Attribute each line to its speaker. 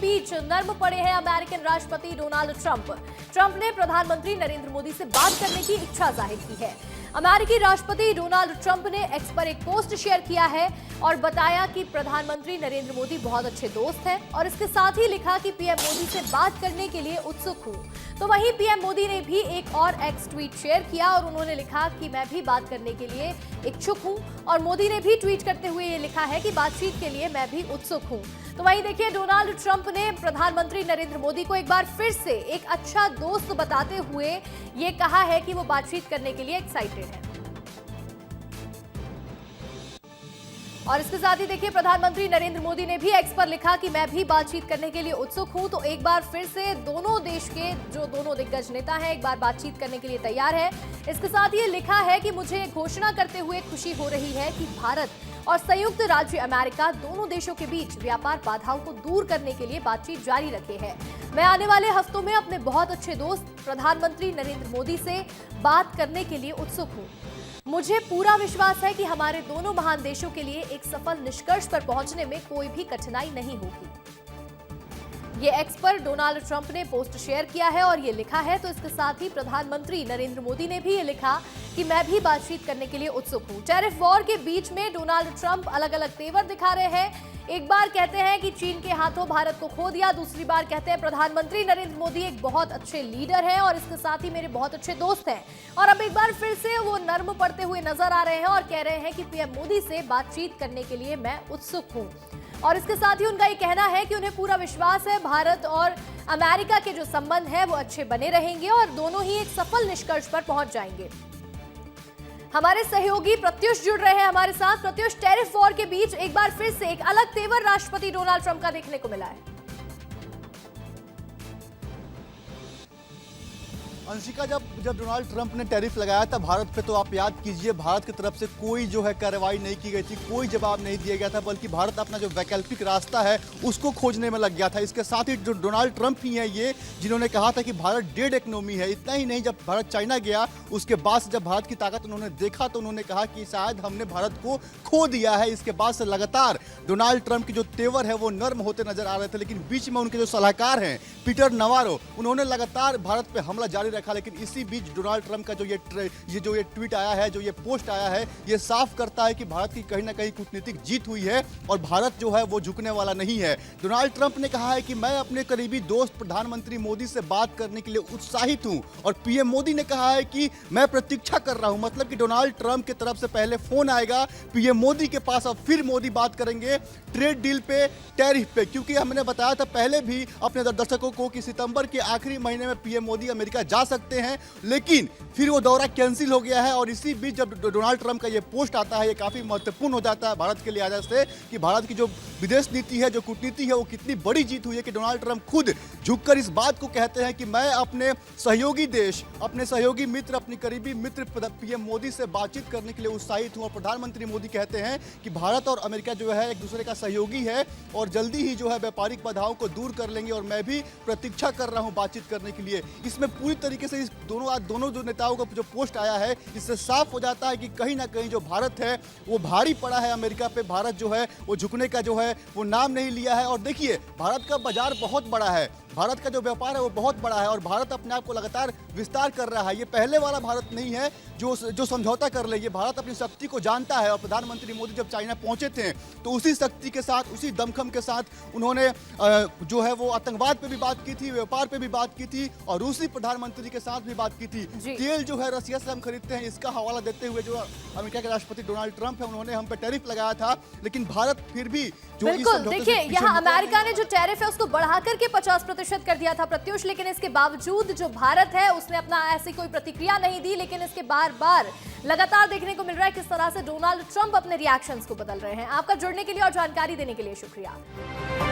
Speaker 1: बीच नर्म पड़े हैं अमेरिकन राष्ट्रपति डोनाल्ड ट्रंप। ट्रंप ने प्रधानमंत्री नरेंद्र मोदी से बात करने की इच्छा जाहिर की है। अमेरिकी राष्ट्रपति डोनाल्ड ट्रंप ने एक्स पर एक पोस्ट शेयर किया है और बताया कि प्रधानमंत्री नरेंद्र मोदी बहुत अच्छे दोस्त हैं और इसके साथ ही लिखा कि पीएम मोदी से बात करने के लिए उत्सुक हूं। तो वहीं पीएम मोदी ने भी एक और एक्स ट्वीट शेयर किया और उन्होंने लिखा कि मैं भी बात करने के लिए इच्छुक हूं और मोदी ने भी ट्वीट करते हुए ये लिखा है कि बातचीत के लिए मैं भी उत्सुक हूं। तो वहीं देखिए, डोनाल्ड ट्रंप ने प्रधानमंत्री नरेंद्र मोदी को एक बार फिर से एक अच्छा दोस्त बताते हुए ये कहा है कि वो बातचीत करने के लिए एक्साइटेड है। और इसके साथ ही देखिए, प्रधानमंत्री नरेंद्र मोदी ने भी एक्स पर लिखा कि मैं भी बातचीत करने के लिए उत्सुक हूं। तो एक बार फिर से दोनों देश के जो दोनों दिग्गज नेता हैं एक बार बातचीत करने के लिए तैयार है। इसके साथ ये लिखा है कि मुझे घोषणा करते हुए खुशी हो रही है कि भारत और संयुक्त राज्य अमेरिका दोनों देशों के बीच व्यापार बाधाओं को दूर करने के लिए बातचीत जारी रखे हैं। मैं आने वाले हफ्तों में अपने बहुत अच्छे दोस्त प्रधानमंत्री नरेंद्र मोदी से बात करने के लिए उत्सुक हूं। मुझे पूरा विश्वास है कि हमारे दोनों महान देशों के लिए एक सफल निष्कर्ष पर पहुंचने में कोई भी कठिनाई नहीं होगी। ये एक्स पर डोनाल्ड ट्रंप ने पोस्ट शेयर किया है और ये लिखा है। तो इसके साथ ही प्रधानमंत्री नरेंद्र मोदी ने भी ये लिखा कि मैं भी बातचीत करने के लिए उत्सुक हूं। टैरिफ वॉर के बीच में डोनाल्ड ट्रंप अलग अलग तेवर दिखा रहे हैं। एक बार कहते हैं कि चीन के हाथों भारत को खो दिया, दूसरी बार कहते हैं प्रधानमंत्री नरेंद्र मोदी एक बहुत अच्छे लीडर हैं और इसके साथ ही मेरे बहुत अच्छे दोस्त हैं। और अब एक बार फिर से वो नर्म पड़ते हुए नजर आ रहे हैं और कह रहे हैं कि पीएम मोदी से बातचीत करने के लिए मैं उत्सुक हूं। और इसके साथ ही उनका ये कहना है कि उन्हें पूरा विश्वास है भारत और अमेरिका के जो संबंध है वो अच्छे बने रहेंगे और दोनों ही एक सफल निष्कर्ष पर पहुंच जाएंगे। हमारे सहयोगी प्रत्युष जुड़ रहे हैं हमारे साथ। प्रत्युष, टैरिफ वॉर के बीच एक बार फिर से एक अलग तेवर राष्ट्रपति डोनाल्ड ट्रंप का देखने को मिला है।
Speaker 2: अंशिका, जब डोनाल्ड ट्रंप ने टैरिफ लगाया था भारत पे, तो आप याद कीजिए भारत की तरफ से कोई जो है कार्रवाई नहीं की गई थी, कोई जवाब नहीं दिया गया था, बल्कि भारत अपना जो वैकल्पिक रास्ता है उसको खोजने में लग गया था। इसके साथ ही जो डोनाल्ड ट्रंप ही हैं ये जिन्होंने कहा था कि भारत डेड इकोनॉमी है। इतना ही नहीं, जब भारत चाइना गया उसके बाद से जब भारत की ताकत उन्होंने देखा तो उन्होंने कहा कि शायद हमने भारत को खो दिया है। इसके बाद से लगातार डोनाल्ड ट्रंप के जो तेवर है वो नर्म होते नजर आ रहे थे, लेकिन बीच में उनके जो सलाहकार हैं पीटर नवारो, उन्होंने लगातार भारत पे हमला जारी रखा। लेकिन इसी बीच डोनाल्ड ट्रंप का जो ये ट्वीट आया है, जो ये पोस्ट आया है, ये साफ करता है कि भारत की कहीं ना कहीं कूटनीतिक जीत हुई है और भारत जो है वो झुकने वाला नहीं है। डोनाल्ड ट्रंप ने कहा है कि मैं अपने करीबी दोस्त प्रधानमंत्री मोदी से बात करने के लिए उत्साहित हूं और पीएम मोदी ने कहा है कि मैं प्रतीक्षा कर रहा हूं। मतलब कि डोनाल्ड ट्रंप की तरफ से पहले फोन आएगा पीएम मोदी के पास और फिर मोदी बात करेंगे ट्रेड डील पे, टैरिफ पे। क्योंकि हमने बताया था पहले भी अपने दर्शकों को कि सितंबर के आखिरी महीने में पीएम मोदी अमेरिका जा सकते हैं, लेकिन फिर वो दौरा कैंसिल हो गया है। और इसी बीच जब डोनाल्ड ट्रंप का ये पोस्ट आता है, ये काफी महत्वपूर्ण हो जाता है भारत के लिहाज से कि भारत की जो विदेश नीति है, जो कूटनीति है, वो कितनी बड़ी जीत हुई है कि डोनाल्ड ट्रंप खुद झुककर इस बात को कहते हैं कि मैं अपने सहयोगी देश, अपने सहयोगी मित्र, अपनी करीबी मित्र पीएम मोदी से बातचीत करने के लिए उत्साहित हूं। और प्रधानमंत्री मोदी कहते हैं कि भारत और अमेरिका जो है एक दूसरे का सहयोगी है और जल्दी ही जो है व्यापारिक बाधाओं को दूर कर लेंगे और मैं भी प्रतीक्षा कर रहा हूं बातचीत करने के लिए। इसमें पूरी तरीके से इस दोनों जो नेताओं का जो पोस्ट आया है, इससे साफ हो जाता है कि कहीं ना कहीं जो भारत है वो भारी पड़ा है अमेरिका पे। भारत जो है वो झुकने का जो है वो नाम नहीं लिया है। और देखिए, भारत का बाजार बहुत बड़ा है, भारत का जो व्यापार है वो बहुत बड़ा है और भारत अपने आप को लगातार विस्तार कर रहा है। ये पहले वाला भारत नहीं है जो समझौता कर ले। ये भारत अपनी शक्ति को जानता है और प्रधानमंत्री मोदी जब चाइना पहुंचे थे तो उसी शक्ति के साथ, उसी दमखम के साथ उन्होंने जो है वो आतंकवाद पे भी बात की थी, व्यापार पे भी बात की थी और रूसी प्रधानमंत्री के साथ भी बात की थी। तेल जो है रसिया से हम खरीदते हैं, इसका हवाला देते हुए जो अमेरिका के राष्ट्रपति डोनाल्ड ट्रंप है उन्होंने हम पे टैरिफ लगाया था, लेकिन भारत फिर भी जो
Speaker 1: बिल्कुल, देखिए यहाँ अमेरिका ने जो टैरिफ है उसको बढ़ाकर के 50% कर दिया था प्रत्युष, लेकिन इसके बावजूद जो भारत है उसने अपना ऐसी कोई प्रतिक्रिया नहीं दी। लेकिन इसके बार लगातार देखने को मिल रहा है किस तरह से डोनाल्ड ट्रंप अपने रिएक्शंस को बदल रहे हैं। आपका जुड़ने के लिए और जानकारी देने के लिए शुक्रिया।